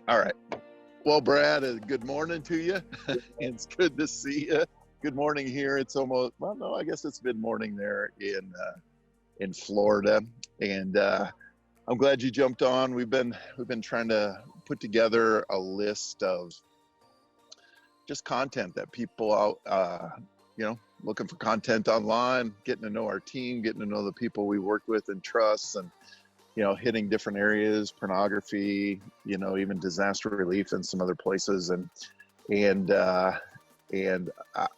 All right. Well, Brad, good morning to you. It's good to see you. Good morning here. It's almost, well, no, I guess it's mid-morning there in Florida, and I'm glad you jumped on. We've been trying to put together a list of just content that people out, looking for content online, getting to know our team, getting to know the people we work with and trust, and hitting different areas, pornography, even disaster relief and some other places. And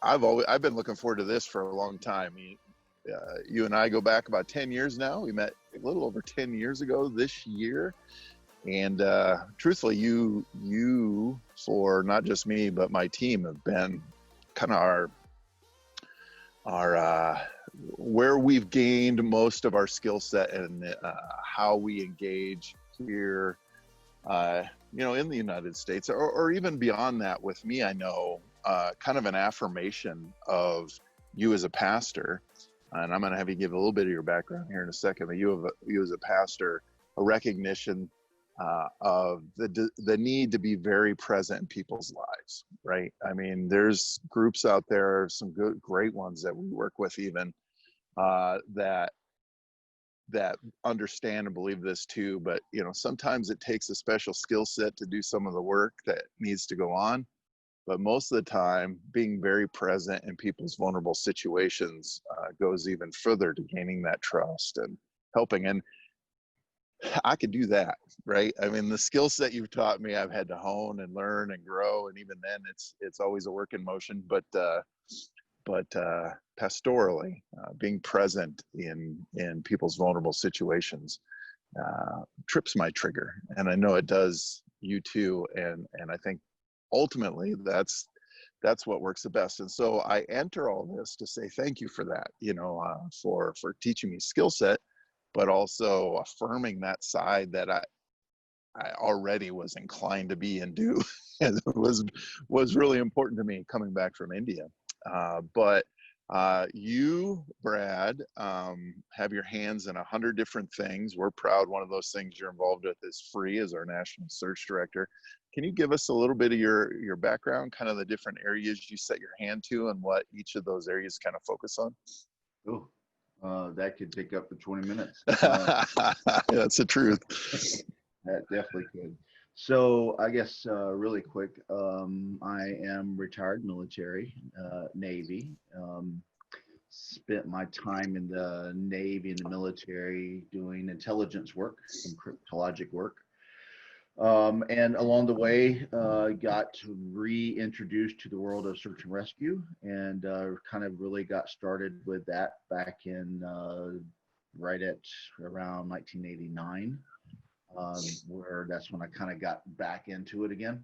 I've been looking forward to this for a long time. You and I go back about 10 years now. We met a little over 10 years ago this year. And truthfully, you for not just me, but my team have been kind of our where we've gained most of our skill set and how we engage here, in the United States, or even beyond that. With me, I know kind of an affirmation of you as a pastor, and I'm going to have you give a little bit of your background here in a second. But you as a pastor, a recognition of the need to be very present in people's lives, right? I mean, there's groups out there, some great ones that we work with, even that understand and believe this too. But sometimes it takes a special skill set to do some of the work that needs to go on. But most of the time, being very present in people's vulnerable situations goes even further to gaining that trust and helping. And I could do that, right? I mean, the skill set you've taught me, I've had to hone and learn and grow. And even then, it's always a work in motion. But pastorally, being present in people's vulnerable situations trips my trigger, and I know it does you too. And I think ultimately that's what works the best. And so I enter all this to say thank you for that, for teaching me skill set, but also affirming that side that I already was inclined to be and do. And it was really important to me coming back from India. But you, Brad, have your hands in 100 different things. We're proud one of those things you're involved with is Free, as our National Search Director. Can you give us a little bit of your background, kind of the different areas you set your hand to and what each of those areas kind of focus on? Oh, that could take up to 20 minutes. That's the truth. That definitely could. So I guess really quick, I am retired military, Navy. Spent my time in the Navy and the military doing intelligence work, some cryptologic work. And along the way, got reintroduced to the world of search and rescue, and kind of really got started with that back in right at around 1989. Where that's when I kind of got back into it again.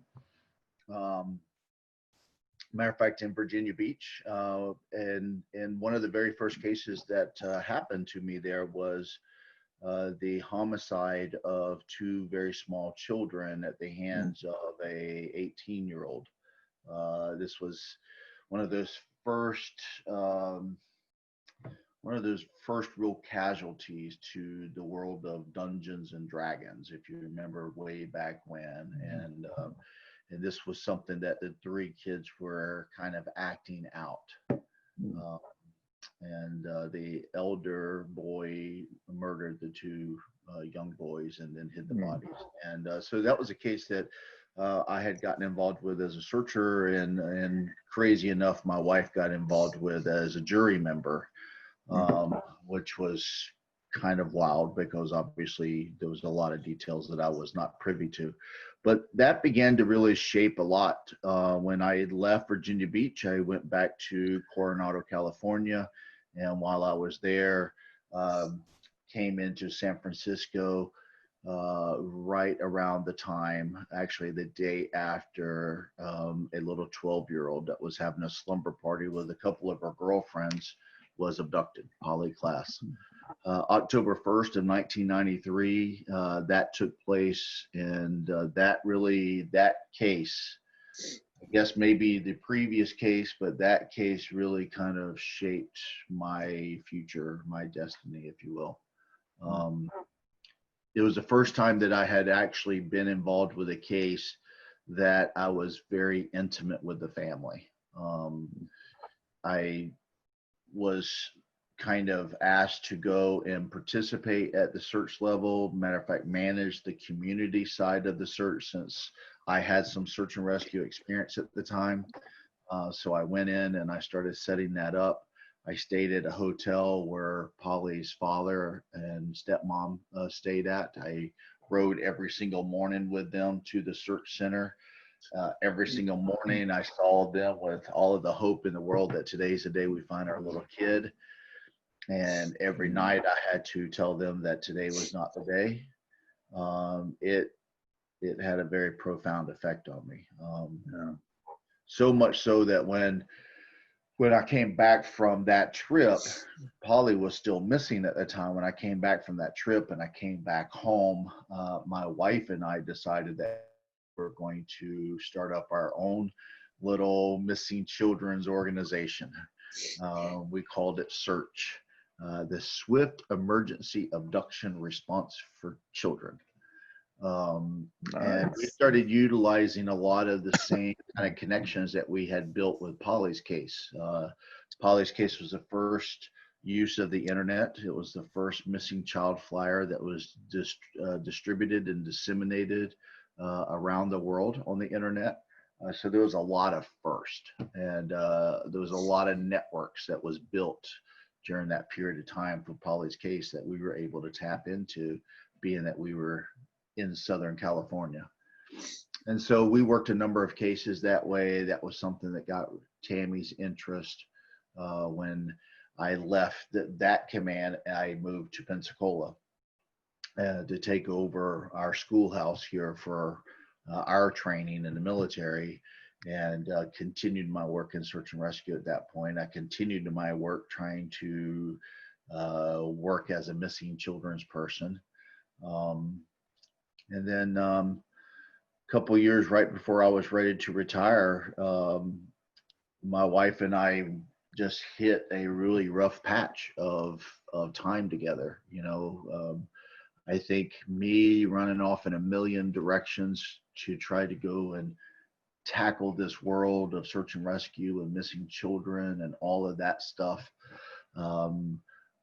Matter of fact, in Virginia Beach, and one of the very first cases that happened to me there was the homicide of two very small children at the hands of a 18-year-old. This was one of those first real casualties to the world of Dungeons and Dragons, if you remember way back when. And this was something that the three kids were kind of acting out. And the elder boy murdered the two young boys and then hid the bodies. And so that was a case that I had gotten involved with as a searcher, and crazy enough, my wife got involved with as a jury member. Which was kind of wild because obviously there was a lot of details that I was not privy to. But that began to really shape a lot. When I left Virginia Beach, I went back to Coronado, California. And while I was there, came into San Francisco right around the time, actually the day after a little 12-year-old that was having a slumber party with a couple of her girlfriends was abducted, poly class. October 1st of 1993, that took place, and that case I guess maybe the previous case, but that case really kind of shaped my future, my destiny, if you will. Um, it was the first time that I had actually been involved with a case that I was very intimate with the family. I was kind of asked to go and participate at the search level. Matter of fact, manage the community side of the search since I had some search and rescue experience at the time. So I went in and I started setting that up. I stayed at a hotel where Polly's father and stepmom stayed at. I rode every single morning with them to the search center. Every single morning, I saw them with all of the hope in the world that today's the day we find our little kid. And every night, I had to tell them that today was not the day. It had a very profound effect on me. Yeah. So much so that when I came back from that trip, Polly was still missing at the time. When I came back from that trip and I came back home, my wife and I decided that we're going to start up our own little missing children's organization. We called it SEARCH, the Swift Emergency Abduction Response for Children. And we Nice. started utilizing a lot of the same kind of connections that we had built with Polly's case. Polly's case was the first use of the internet. It was the first missing child flyer that was distributed and disseminated around the world on the internet. So there was a lot of first, and there was a lot of networks that was built during that period of time for Polly's case that we were able to tap into, being that we were in Southern California. And so we worked a number of cases that way. That was something that got Tammy's interest. When I left that command, I moved to Pensacola to take over our schoolhouse here for our training in the military, and continued my work in search and rescue at that point. I continued my work trying to work as a missing children's person. And then a couple of years right before I was ready to retire, my wife and I just hit a really rough patch of time together. I think me running off in a million directions to try to go and tackle this world of search and rescue and missing children and all of that stuff.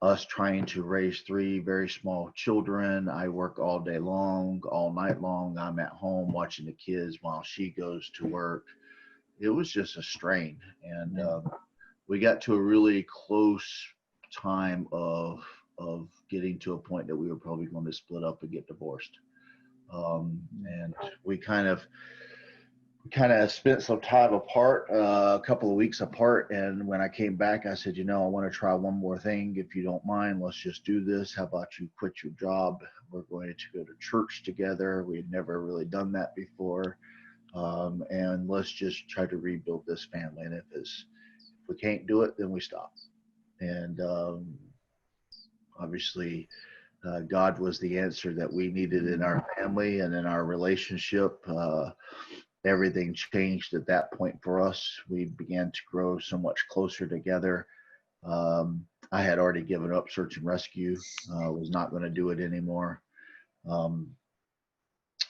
Us trying to raise three very small children. I work all day long, all night long. I'm at home watching the kids while she goes to work. It was just a strain. And we got to a really close time of getting to a point that we were probably going to split up and get divorced. And we kind of spent some time apart, a couple of weeks apart. And when I came back, I said, I want to try one more thing. If you don't mind, let's just do this. How about you quit your job? We're going to go to church together. We had never really done that before. And let's just try to rebuild this family. And if we can't do it, then we stop. And obviously, God was the answer that we needed in our family and in our relationship. Everything changed at that point for us. We began to grow so much closer together. I had already given up search and rescue, was not going to do it anymore. And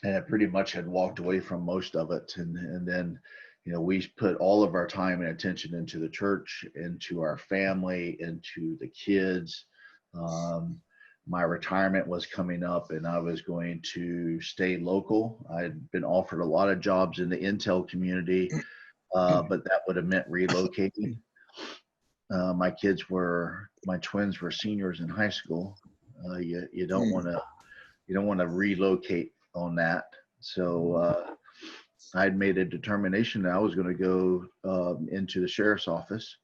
I pretty much had walked away from most of it. And then, we put all of our time and attention into the church, into our family, into the kids. My retirement was coming up and I was going to stay local. I'd been offered a lot of jobs in the Intel community, but that would have meant relocating. My twins were seniors in high school. You don't want to relocate on that. So I'd made a determination that I was going to go into the sheriff's office.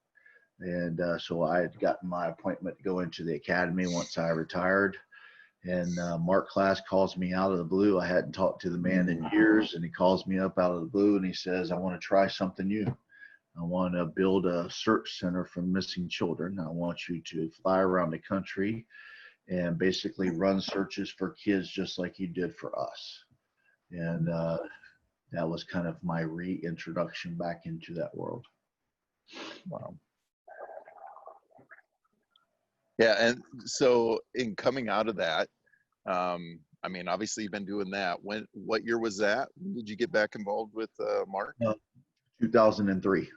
And so I had gotten my appointment to go into the academy once I retired. And Mark Class calls me out of the blue. I hadn't talked to the man in years. And he calls me up out of the blue and he says, I want to try something new. I want to build a search center for missing children. I want you to fly around the country and basically run searches for kids just like you did for us. And that was kind of my reintroduction back into that world. Wow. Yeah, and so in coming out of that, I mean, obviously you've been doing that. What year was that? When did you get back involved with Mark? 2003.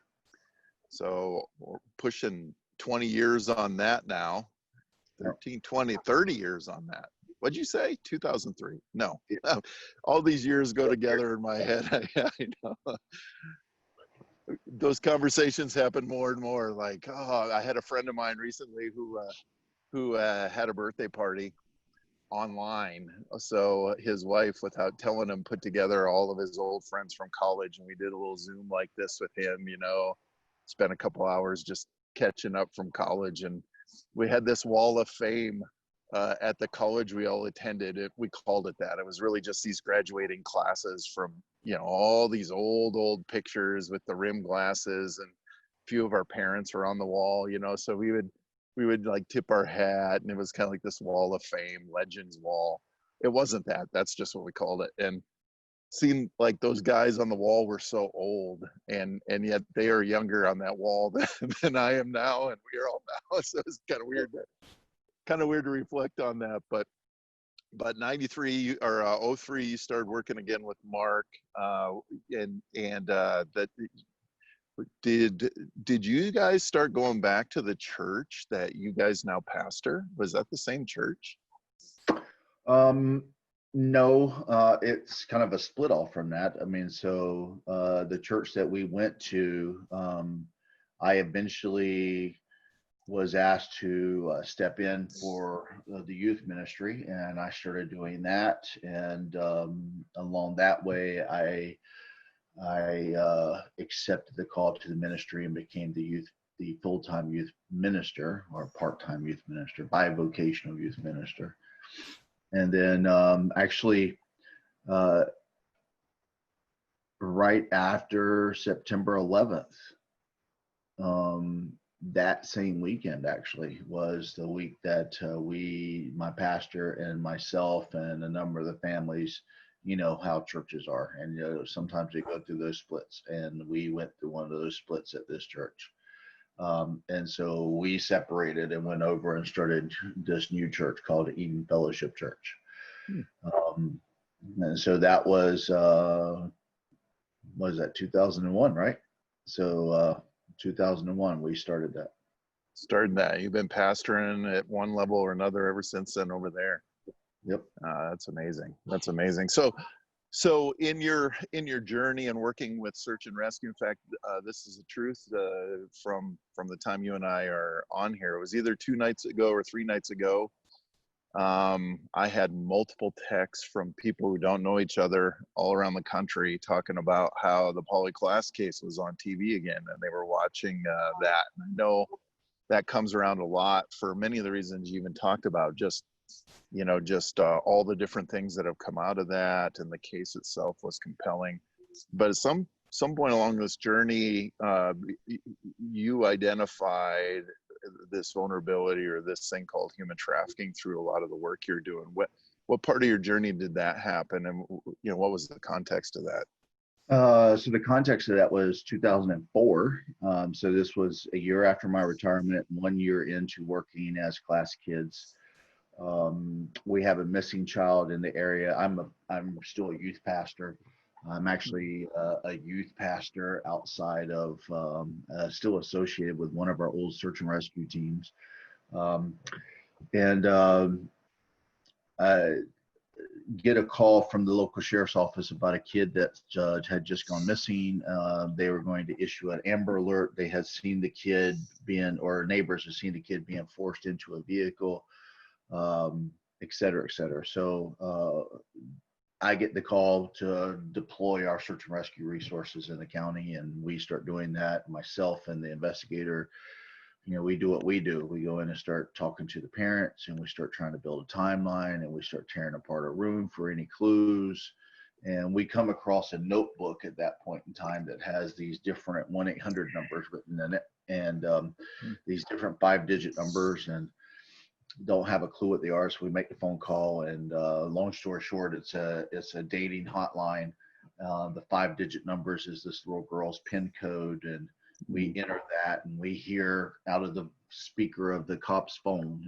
So we're pushing 20 years on that now. 13, 20, 30 years on that. What'd you say? 2003? No. All these years go together in my head. I know. Those conversations happen more and more. Like, oh, I had a friend of mine recently who had a birthday party online. So his wife, without telling him, put together all of his old friends from college, and we did a little Zoom like this with him. Spent a couple hours just catching up from college, and we had this wall of fame at the college we all attended. We called it that. It was really just these graduating classes from all these old pictures with the rim glasses, and a few of our parents were on the wall. So we would like tip our hat, and it was kind of like this wall of fame, legends wall. It wasn't that. That's just what we called it. And seemed like those guys on the wall were so old, and yet they are younger on that wall than I am now, and we are all now. So it's kind of weird to reflect on that. But 93 or 03, you started working again with Mark, and that. Did you guys start going back to the church that you guys now pastor? Was that the same church? No, it's kind of a split off from that. I mean, so the church that we went to, I eventually was asked to step in for the youth ministry, and I started doing that. And along that way, I accepted the call to the ministry and became the full-time youth minister, or part-time youth minister, bivocational youth minister. And then actually right after September 11th, that same weekend actually was the week that my pastor and myself and a number of the families, how churches are, and sometimes they go through those splits, and we went through one of those splits at this church. And so we separated and went over and started this new church called Eden Fellowship Church. And so that was that 2001, right? So 2001 we started that. You've been pastoring at one level or another ever since then over there. Yep. That's amazing. So in your journey and working with search and rescue, in fact, this is the truth from the time you and I are on here. It was either 2 nights ago or 3 nights ago. I had multiple texts from people who don't know each other all around the country talking about how the Polly Klaas case was on TV again, and they were watching that. And I know that comes around a lot for many of the reasons you even talked about, just all the different things that have come out of that, and the case itself was compelling. But at some point along this journey, you identified this vulnerability, or this thing called human trafficking, through a lot of the work you're doing. What part of your journey did that happen, and what was the context of that? So the context of that was 2004. So this was a year after my retirement, 1 year into working as Class Kids. We have a missing child in the area. I'm still a youth pastor. I'm actually a youth pastor outside of, still associated with one of our old search and rescue teams. Get a call from the local sheriff's office about a kid that had just gone missing. They were going to issue an Amber Alert. They had seen the kid or neighbors had seen the kid being forced into a vehicle, et cetera, et cetera. So I get the call to deploy our search and rescue resources in the county, and we start doing that. Myself and the investigator, we do what we do. We go in and start talking to the parents, and we start trying to build a timeline, and we start tearing apart a room for any clues. And we come across a notebook at that point in time that has these different 1-800 numbers written in it, and these different 5-digit numbers, and don't have a clue what they are. So we make the phone call, and long story short, it's a dating hotline The 5-digit numbers is this little girl's PIN code, and we enter that, and we hear out of the speaker of the cop's phone,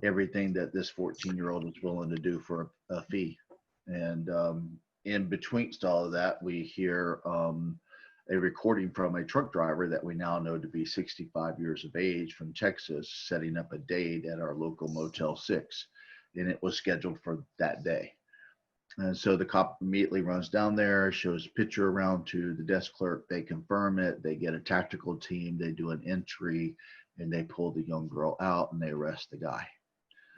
everything that this 14-year-old is willing to do for a fee. And in betweenst all of that, we hear a recording from a truck driver that we now know to be 65 years of age from Texas, setting up a date at our local Motel 6, and it was scheduled for that day. And so the cop immediately runs down there, shows a picture around to the desk clerk. They confirm it. They get a tactical team. They do an entry, and they pull the young girl out, and they arrest the guy.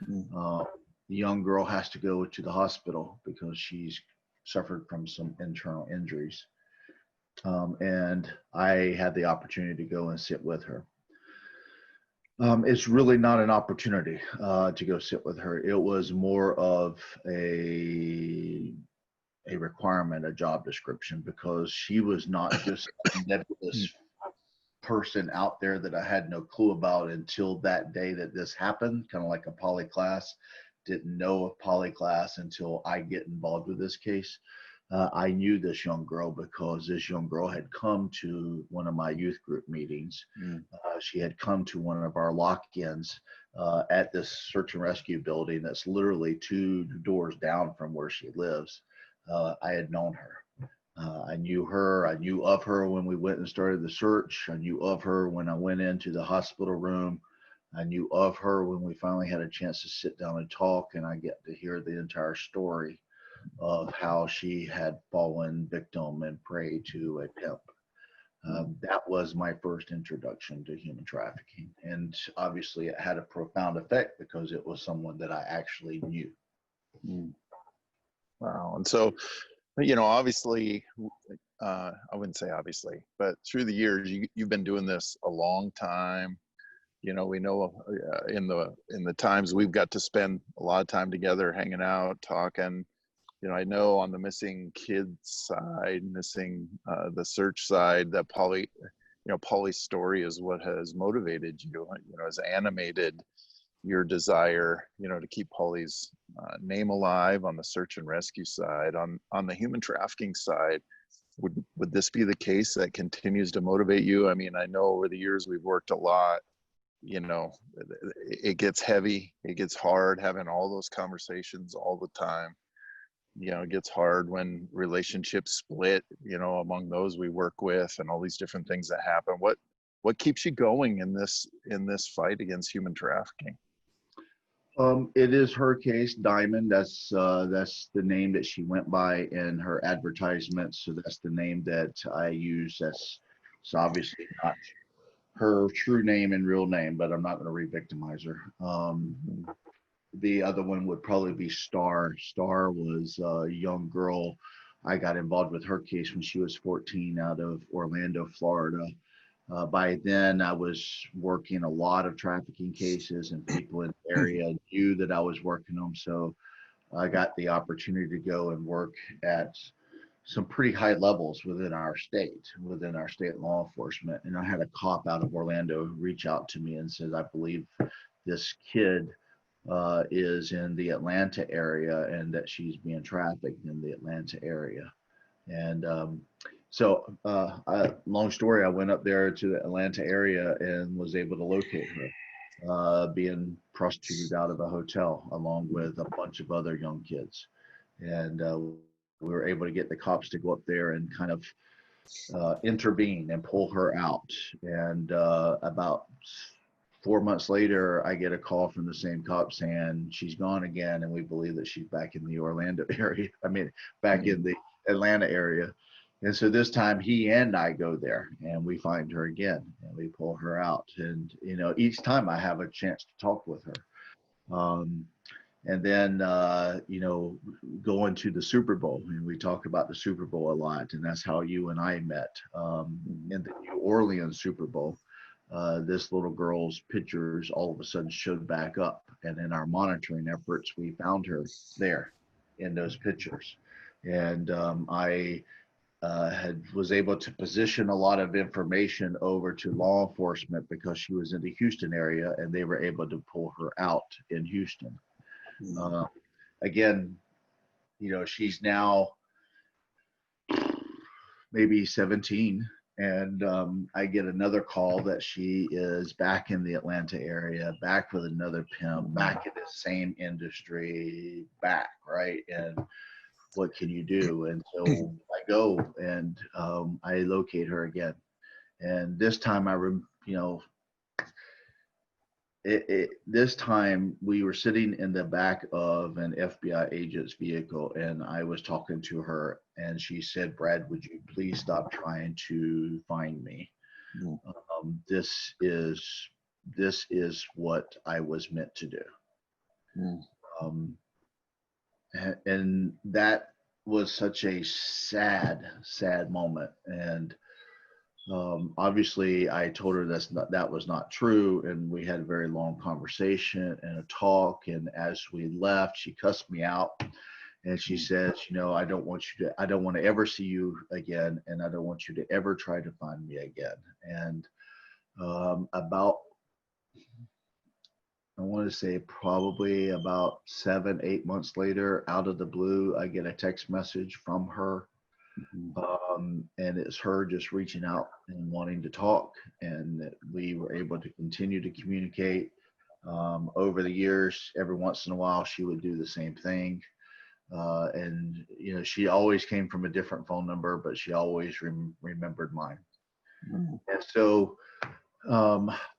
The young girl has to go to the hospital because she's suffered from some internal injuries. And I had the opportunity to go and sit with her. It's really not an opportunity to go sit with her. It was more of a requirement, a job description, because she was not just a nebulous person out there that I had no clue about until that day that this happened, kind of like a poly class. Didn't know of poly class until I get involved with this case. I knew this young girl because this young girl had come to one of my youth group meetings. She had come to one of our lock-ins at this search and rescue building that's literally 2 doors down from where she lives. I had known her. I knew her. I knew of her when we went and started the search. I knew of her when I went into the hospital room. I knew of her when we finally had a chance to sit down and talk, and I get to hear the entire story of how she had fallen victim and prey to a pimp. That was my first introduction to human trafficking. And obviously it had a profound effect because it was someone that I actually knew. Wow. And so, obviously, I wouldn't say obviously, but through the years, you've been doing this a long time. We know in the times we've got to spend a lot of time together, hanging out, talking. I know on the missing kids side, missing the search side, that Polly's story is what has motivated you, has animated your desire, to keep Polly's name alive on the search and rescue side. On the human trafficking side, would this be the case that continues to motivate you? I mean, I know over the years we've worked a lot. It gets heavy, it gets hard having all those conversations all the time. It gets hard when relationships split, among those we work with, and all these different things that happen. What keeps you going in this fight against human trafficking? It is her case, Diamond. That's the name that she went by in her advertisements. So that's the name that I use. That's obviously not her true name and real name, but I'm not going to re-victimize her. The other one would probably be Star. Star was a young girl. I got involved with her case when she was 14 out of Orlando, Florida. By then, I was working a lot of trafficking cases, and people in the area knew that I was working them. So I got the opportunity to go and work at some pretty high levels within our state law enforcement. And I had a cop out of Orlando reach out to me and said, I believe this kid is in the Atlanta area and that she's being trafficked in the Atlanta area. And long story, I went up there to the Atlanta area and was able to locate her, being prostituted out of a hotel along with a bunch of other young kids. And we were able to get the cops to go up there and kind of intervene and pull her out. And about 4 months later, I get a call from the same cop saying she's gone again, and we believe that she's back in the Orlando area. Back in the Atlanta area. And so this time he and I go there and we find her again and we pull her out. And, each time I have a chance to talk with her. And then, going to the Super Bowl, and we talk about the Super Bowl a lot. And that's how you and I met in the New Orleans Super Bowl. This little girl's pictures all of a sudden showed back up. And in our monitoring efforts, we found her there in those pictures. And I was able to position a lot of information over to law enforcement because she was in the Houston area, and they were able to pull her out in Houston. Again, she's now maybe 17. And I get another call that she is back in the Atlanta area, back with another pimp, back in the same industry, back, right? And what can you do? And so I go and I locate her again. And this time this time we were sitting in the back of an FBI agent's vehicle, and I was talking to her, and she said, "Brad, would you please stop trying to find me? Mm. This is what I was meant to do." Mm. Um, and that was such a sad, sad moment. And obviously, I told her that was not true, and we had a very long conversation and a talk. And as we left, she cussed me out, and she says, I don't want to ever see you again, and I don't want you to ever try to find me again. And about, I want to say probably about 7, 8 months later, out of the blue, I get a text message from her, and it's her just reaching out and wanting to talk, and that we were able to continue to communicate. Over the years, every once in a while, she would do the same thing, and she always came from a different phone number, but she always remembered mine. Mm. And so,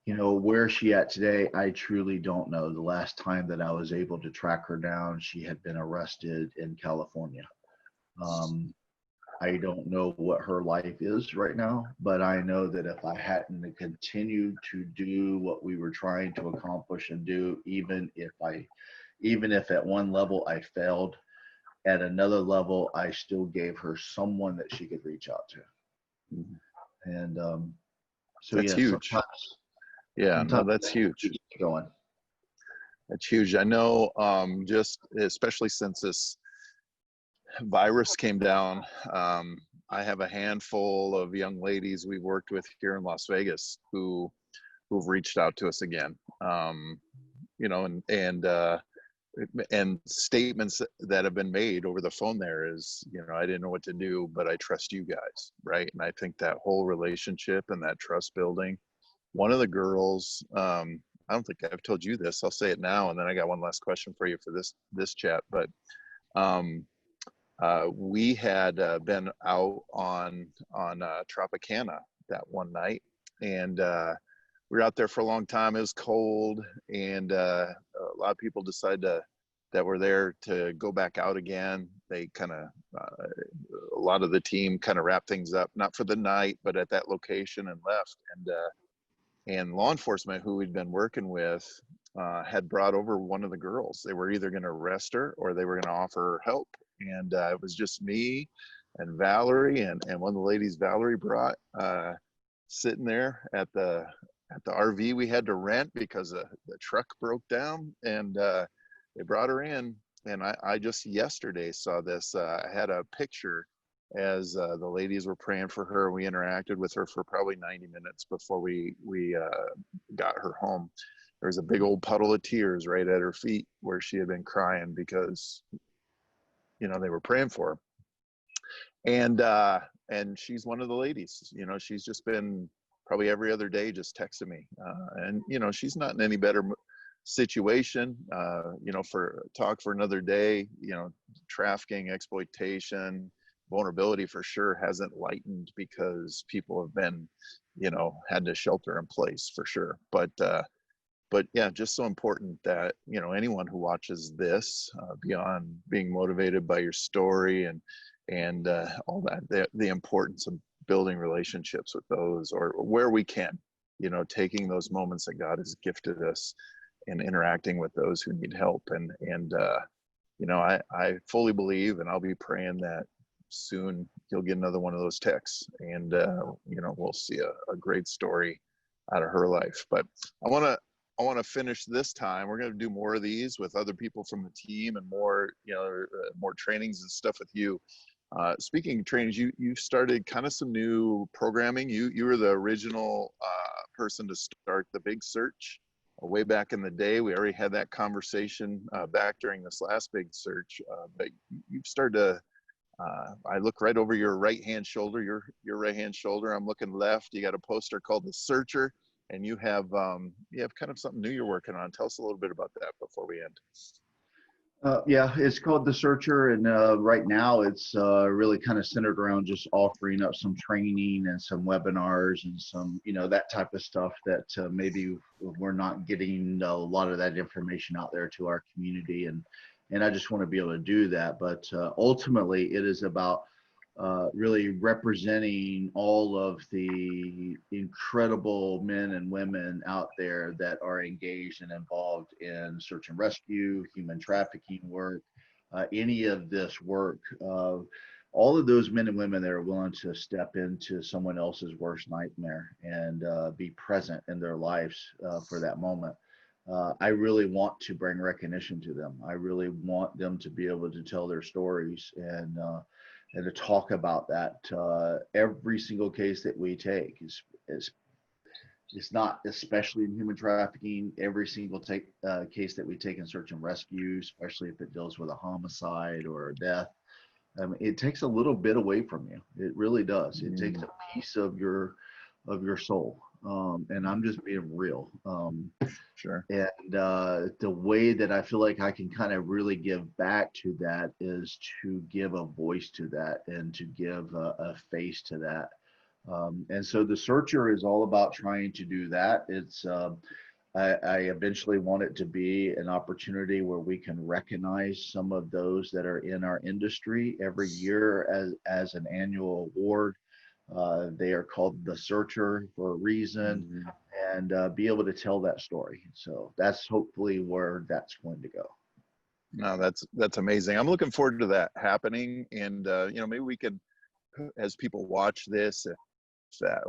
where is she at today? I truly don't know. The last time that I was able to track her down, she had been arrested in California. I don't know what her life is right now, but I know that if I hadn't continued to do what we were trying to accomplish and do, even if at one level I failed, at another level I still gave her someone that she could reach out to. Mm. And so That's yeah, huge. Yeah, no, that's huge. Going. That's huge. I know, just especially since this virus came down, I have a handful of young ladies we've worked with here in Las Vegas who've reached out to us again. And statements that have been made over the phone there is, I didn't know what to do, but I trust you guys, right? And I think that whole relationship and that trust building. One of the girls, I don't think I've told you this. I'll say it now, and then I got one last question for you for this chat. But we had been out on Tropicana that one night, and we were out there for a long time. It was cold, and a lot of people decided that were there to go back out again. They kind of, a lot of the team kind of wrapped things up, not for the night, but at that location, and left. And law enforcement who we'd been working with had brought over one of the girls. They were either going to arrest her or they were going to offer her help. And it was just me and Valerie, and one of the ladies Valerie brought, sitting there at the RV we had to rent because the truck broke down, and they brought her in. And I just yesterday saw this. I had a picture as the ladies were praying for her. We interacted with her for probably 90 minutes before we got her home. There was a big old puddle of tears right at her feet where she had been crying because they were praying for her. And she's one of the ladies. She's just been probably every other day just texting me, and she's not in any better situation, for talk for another day. Trafficking, exploitation, vulnerability for sure hasn't lightened because people have been had to shelter in place for sure. But yeah, just so important that anyone who watches this, beyond being motivated by your story and all that, the importance of building relationships with those, or where we can, taking those moments that God has gifted us and interacting with those who need help. And I fully believe, and I'll be praying that soon you'll get another one of those texts, and we'll see a great story out of her life. But I want to finish this time. We're going to do more of these with other people from the team, and more more trainings and stuff with you. Speaking of trainings, you started kind of some new programming. You were the original person to start the Big Search way back in the day. We already had that conversation back during this last Big Search, but you've started to I look right over your right hand shoulder, your right hand shoulder. I'm looking left. You got a poster called The Searcher, and you have kind of something new you're working on. Tell us a little bit about that before we end. Yeah, it's called The Searcher, and right now it's really kind of centered around just offering up some training and some webinars and some, that type of stuff that maybe we're not getting a lot of that information out there to our community, and I just want to be able to do that. But ultimately, it is about really representing all of the incredible men and women out there that are engaged and involved in search and rescue, human trafficking work, any of this work. All of those men and women that are willing to step into someone else's worst nightmare and be present in their lives for that moment. I really want to bring recognition to them. I really want them to be able to tell their stories and to talk about that. Every single case that we take is it's not, especially in human trafficking. Every single case that we take in search and rescue, especially if it deals with a homicide or a death, it takes a little bit away from you. It really does. It takes a piece of your soul. And I'm just being real. Sure. And the way that I feel like I can kind of really give back to that is to give a voice to that and to give a face to that. And so The Searcher is all about trying to do that. It's I eventually want it to be an opportunity where we can recognize some of those that are in our industry every year as an annual award. They are called The Searcher for a reason, and be able to tell that story. So that's hopefully where that's going to go. No, that's amazing. I'm looking forward to that happening, and maybe we could, as people watch this, if that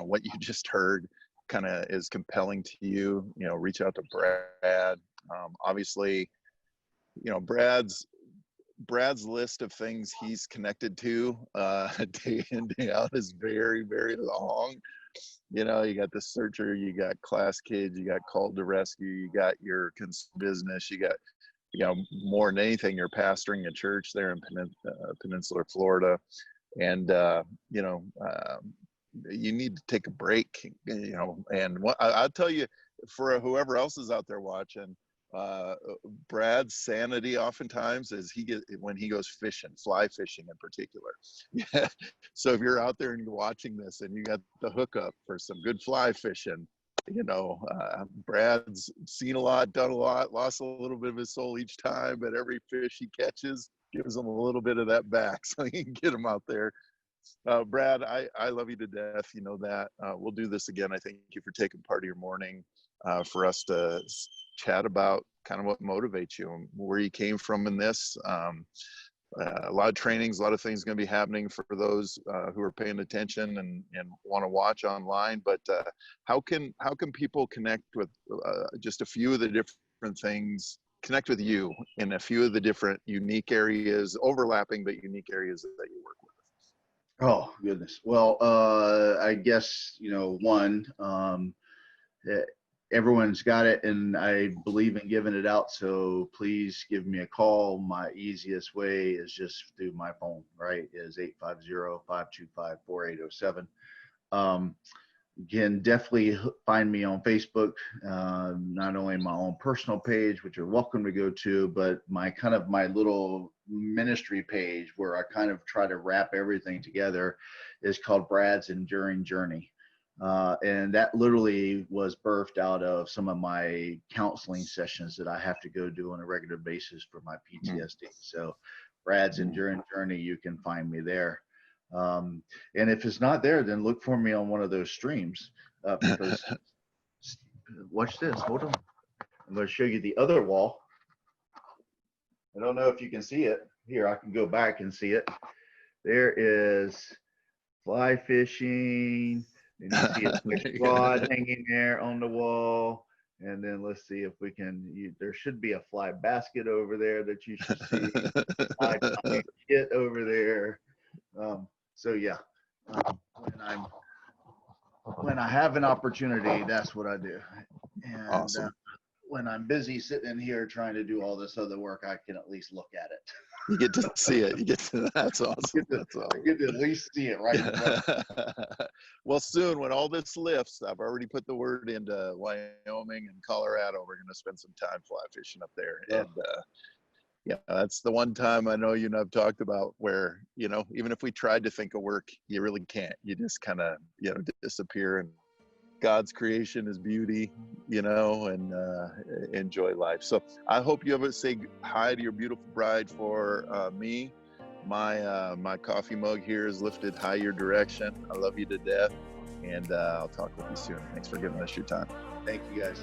what you just heard kind of is compelling to you, reach out to Brad. Obviously, Brad's list of things he's connected to day in, day out is very, very long. You got The Searcher, you got Class Kids, you got Called to Rescue, you got your business, you got more than anything, you're pastoring a church there in Peninsular Florida, and you need to take a break, and I'll tell you, for whoever else is out there watching, Brad's sanity oftentimes is when he goes fishing, fly fishing in particular. Yeah. So if you're out there and you're watching this and you got the hookup for some good fly fishing, Brad's seen a lot, done a lot, lost a little bit of his soul each time, but every fish he catches gives him a little bit of that back, so he can get him out there. Brad, I love you to death. You know that. We'll do this again. I thank you for taking part of your morning for us to chat about kind of what motivates you and where you came from in this. A lot of trainings, a lot of things going to be happening for those who are paying attention and want to watch online. But how can people connect with just a few of the different things, connect with you in a few of the different unique areas, overlapping but unique areas that you work with? Oh, goodness. Well, I guess, one, everyone's got it, and I believe in giving it out. So please give me a call. My easiest way is just through my phone, right? Is 850-525-4807. You can definitely find me on Facebook, not only my own personal page, which you're welcome to go to, but my little ministry page where I kind of try to wrap everything together is called Brad's Enduring Journey. And that literally was birthed out of some of my counseling sessions that I have to go do on a regular basis for my PTSD. So Brad's Enduring Journey, you can find me there. And if it's not there, then look for me on one of those streams, because watch this. Hold on. I'm going to show you the other wall. I don't know if you can see it. Here, I can go back and see it. There is fly fishing. And you see a fish rod hanging there on the wall. And then let's see if we can, there should be a fly basket over there that you should see. Fly kit over there. So yeah, when I have an opportunity, that's what I do. And awesome. When I'm busy sitting in here trying to do all this other work, I can at least look at it. You get to see it. You get to, that's awesome. That's I awesome. get to at least see it right in front. Well, soon when all this lifts, I've already put the word into Wyoming and Colorado. We're going to spend some time fly fishing up there. Yeah. And yeah, that's the one time I know you and I've talked about where, even if we tried to think of work, you really can't. You just kind of, disappear, and God's creation is beauty, and enjoy life. So I hope you ever say hi to your beautiful bride for me. My coffee mug here is lifted high your direction. I love you to death, and I'll talk with you soon. Thanks for giving us your time. Thank you guys.